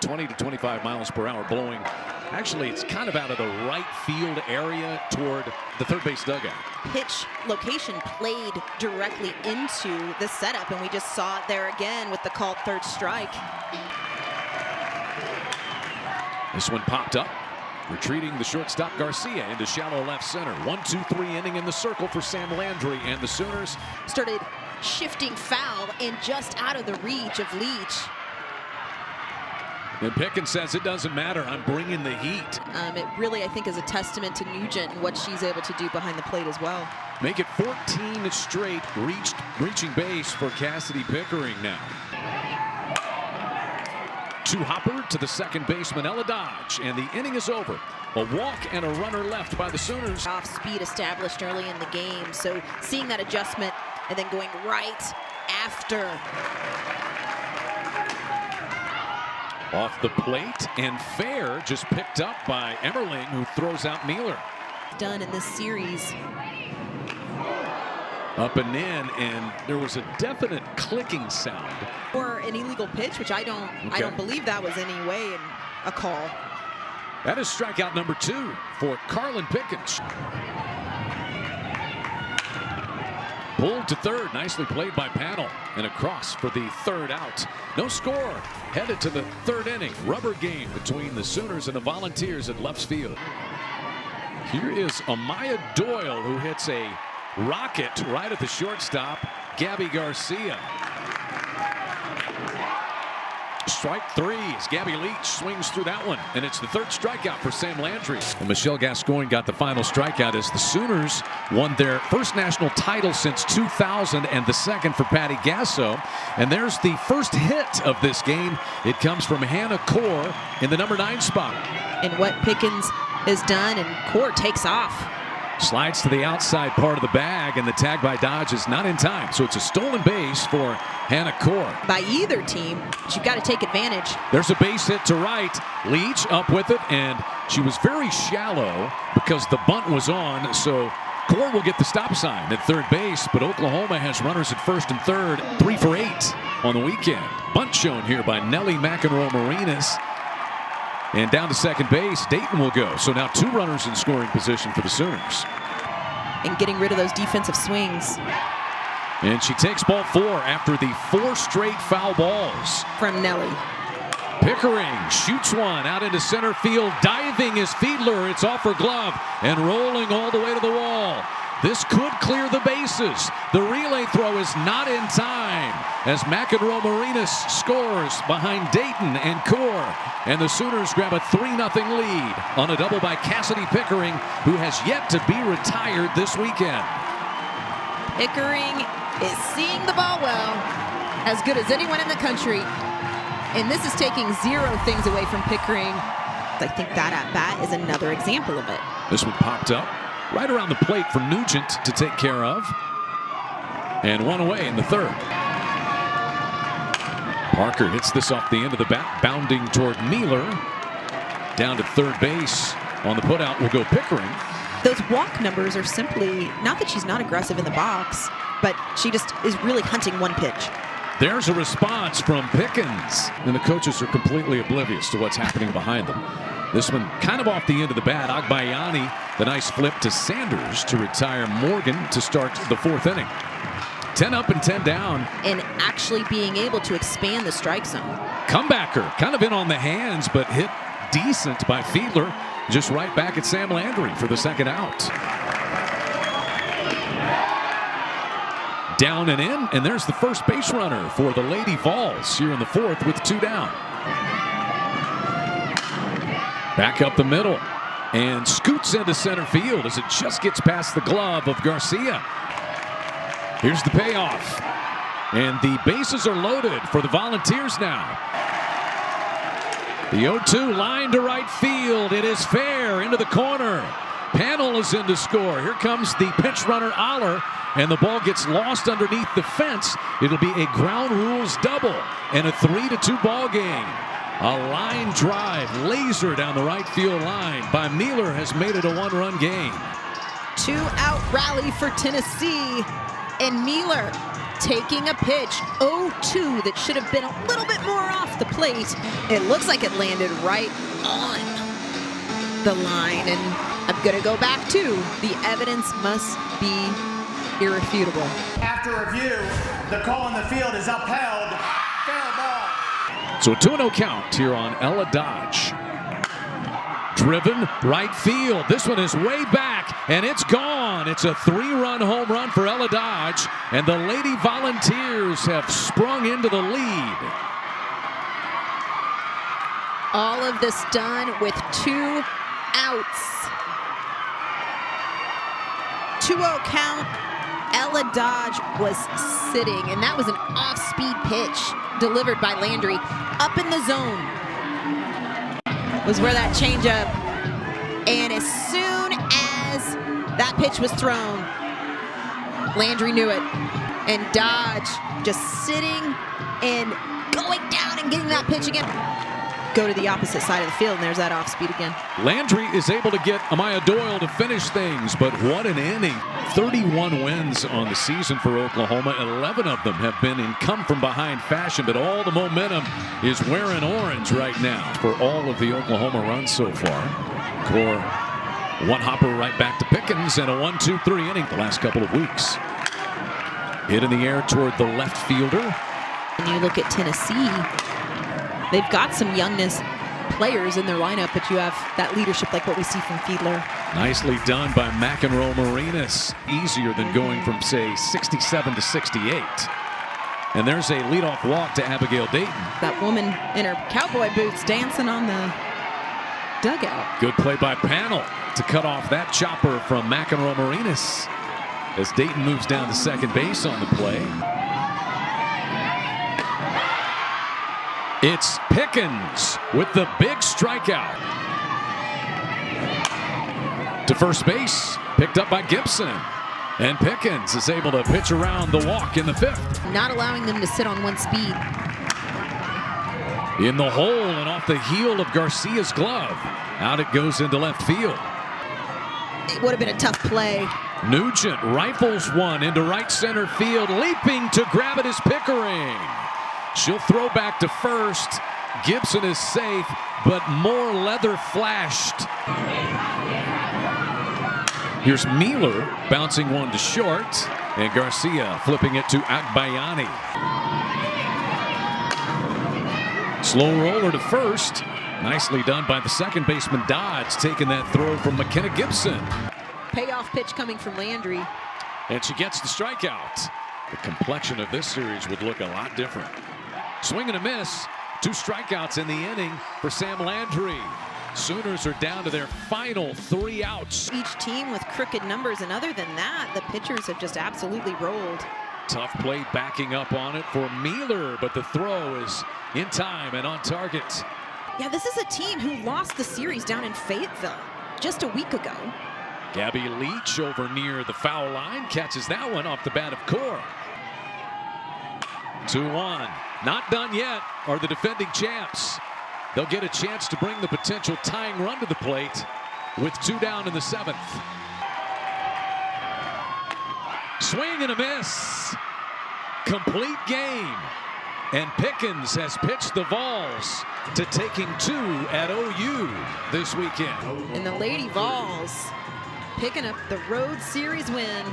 20 to 25 miles per hour blowing. Actually, it's kind of out of the right field area toward the third base dugout. Pitch location played directly into the setup, and we just saw it there again with the called third strike. This one popped up. Retreating the shortstop Garcia into shallow left center. 1-2-3 inning in the circle for Sam Landry, and the Sooners started shifting foul and just out of the reach of Leach. And Pickens says it doesn't matter, I'm bringing the heat. It really, I think, is a testament to Nugent and what she's able to do behind the plate as well. Make it 14 straight reaching base for Cassidy Pickering now. To Hopper, to the second baseman, Ella Dodge, and the inning is over. A walk and a runner left by the Sooners. Off speed established early in the game, so seeing that adjustment and then going right after. Off the plate, and fair, just picked up by Emmerling, who throws out Mealer. Done in this series. Up and in, and there was a definite clicking sound. Or an illegal pitch, which I don't believe that was any way a call. That is strikeout number 2 for Carlin Pickens. Pulled to third, nicely played by Panel, and across for the third out. No score, headed to the third inning. Rubber game between the Sooners and the Volunteers at left field. Here is Amaya Doyle, who hits a rocket right at the shortstop, Gabby Garcia. Strike 3 as Gabby Leach swings through that one, and it's the third strikeout for Sam Landry. And Michelle Gascoigne got the final strikeout as the Sooners won their first national title since 2000 and the second for Patty Gasso. And there's the first hit of this game. It comes from Hannah Core in the number 9 spot. And what Pickens has done, and Core takes off. Slides to the outside part of the bag, and the tag by Dodge is not in time. So it's a stolen base for Hannah Core. By either team, but you've got to take advantage. There's a base hit to right. Leach up with it, and she was very shallow because the bunt was on. So Core will get the stop sign at third base, but Oklahoma has runners at first and third. 3 for 8 on the weekend. Bunt shown here by Nellie McEnroe-Marinas. And down to second base, Dayton will go. So now 2 runners in scoring position for the Sooners. And getting rid of those defensive swings. And she takes ball 4 after the 4 straight foul balls. From Nellie. Pickering shoots one out into center field. Diving is Fiedler. It's off her glove and rolling all the way to the wall. This could clear the bases. The relay throw is not in time as McEnroe-Marinas scores behind Dayton and Core. And the Sooners grab a 3-0 lead on a double by Cassidy Pickering, who has yet to be retired this weekend. Pickering is seeing the ball well, as good as anyone in the country. And this is taking 0 things away from Pickering. I think that at bat is another example of it. This one popped up right around the plate for Nugent to take care of. And 1 away in the third. Parker hits this off the end of the bat, bounding toward Mealer. Down to third base. On the putout will go Pickering. Those walk numbers are simply, not that she's not aggressive in the box, but she just is really hunting one pitch. There's a response from Pickens. And the coaches are completely oblivious to what's happening behind them. This one kind of off the end of the bat. Agbayani, the nice flip to Sanders to retire Morgan to start the 4th inning. 10 up and 10 down. And actually being able to expand the strike zone. Comebacker, kind of in on the hands, but hit decent by Fiedler. Just right back at Sam Landry for the second out. Down and in, and there's the first base runner for the Lady Vols here in the 4th with 2 down. Back up the middle and scoots into center field as it just gets past the glove of Garcia. Here's the payoff. And the bases are loaded for the Volunteers now. The 0-2 line to right field. It is fair into the corner. Panel is in to score. Here comes the pinch runner Aller, and the ball gets lost underneath the fence. It'll be a ground rules double and a 3-2 ball game. A line drive, laser down the right field line by Mealer has made it a 1-run game. 2-out rally for Tennessee, and Mealer taking a pitch, 0-2, that should have been a little bit more off the plate. It looks like it landed right on the line, and I'm gonna go back to the evidence must be irrefutable. After review, the call on the field is upheld. Fair ball. So a 2-0 count here on Ella Dodge. Driven right field. This one is way back, and it's gone. It's a 3-run home run for Ella Dodge, and the Lady Volunteers have sprung into the lead. All of this done with 2 outs. 2-0 count. Ella Dodge was sitting, and that was an off-speed pitch delivered by Landry up in the zone. Was where that changeup, and as soon as that pitch was thrown, Landry knew it, and Dodge just sitting and going down and getting that pitch again. Go to the opposite side of the field, and there's that off speed again. Landry is able to get Amaya Doyle to finish things, but what an inning. 31 wins on the season for Oklahoma. 11 of them have been in come-from-behind fashion, but all the momentum is wearing orange right now for all of the Oklahoma runs so far. Core one hopper right back to Pickens, and a 1-2-3 inning the last couple of weeks. Hit in the air toward the left fielder. When you look at Tennessee, they've got some youngness players in their lineup, but you have that leadership like what we see from Fiedler. Nicely done by McEnroe Marinas. Easier than going from, say, 67 to 68. And there's a leadoff walk to Abigail Dayton. That woman in her cowboy boots dancing on the dugout. Good play by Panel to cut off that chopper from McEnroe Marinas as Dayton moves down to second base on the play. It's Pickens with the big strikeout. To first base, picked up by Gibson. And Pickens is able to pitch around the walk in the 5th. Not allowing them to sit on one speed. In the hole and off the heel of Garcia's glove. Out it goes into left field. It would have been a tough play. Nugent rifles one into right center field. Leaping to grab it is Pickering. She'll throw back to first. Gibson is safe, but more leather flashed. Here's Mealer bouncing one to short, and Garcia flipping it to Agbayani. Slow roller to first. Nicely done by the second baseman Dodge, taking that throw from McKenna Gibson. Payoff pitch coming from Landry. And she gets the strikeout. The complexion of this series would look a lot different. Swing and a miss. 2 strikeouts in the inning for Sam Landry. Sooners are down to their final 3 outs. Each team with crooked numbers, and other than that, the pitchers have just absolutely rolled. Tough play backing up on it for Mealer, but the throw is in time and on target. Yeah, this is a team who lost the series down in Fayetteville just a week ago. Gabby Leach over near the foul line, catches that one off the bat of Core. 2-1. Not done yet are the defending champs. They'll get a chance to bring the potential tying run to the plate with 2 down in the 7th. Swing and a miss. Complete game. And Pickens has pitched the Vols to taking 2 at OU this weekend. And the Lady Vols picking up the road series win.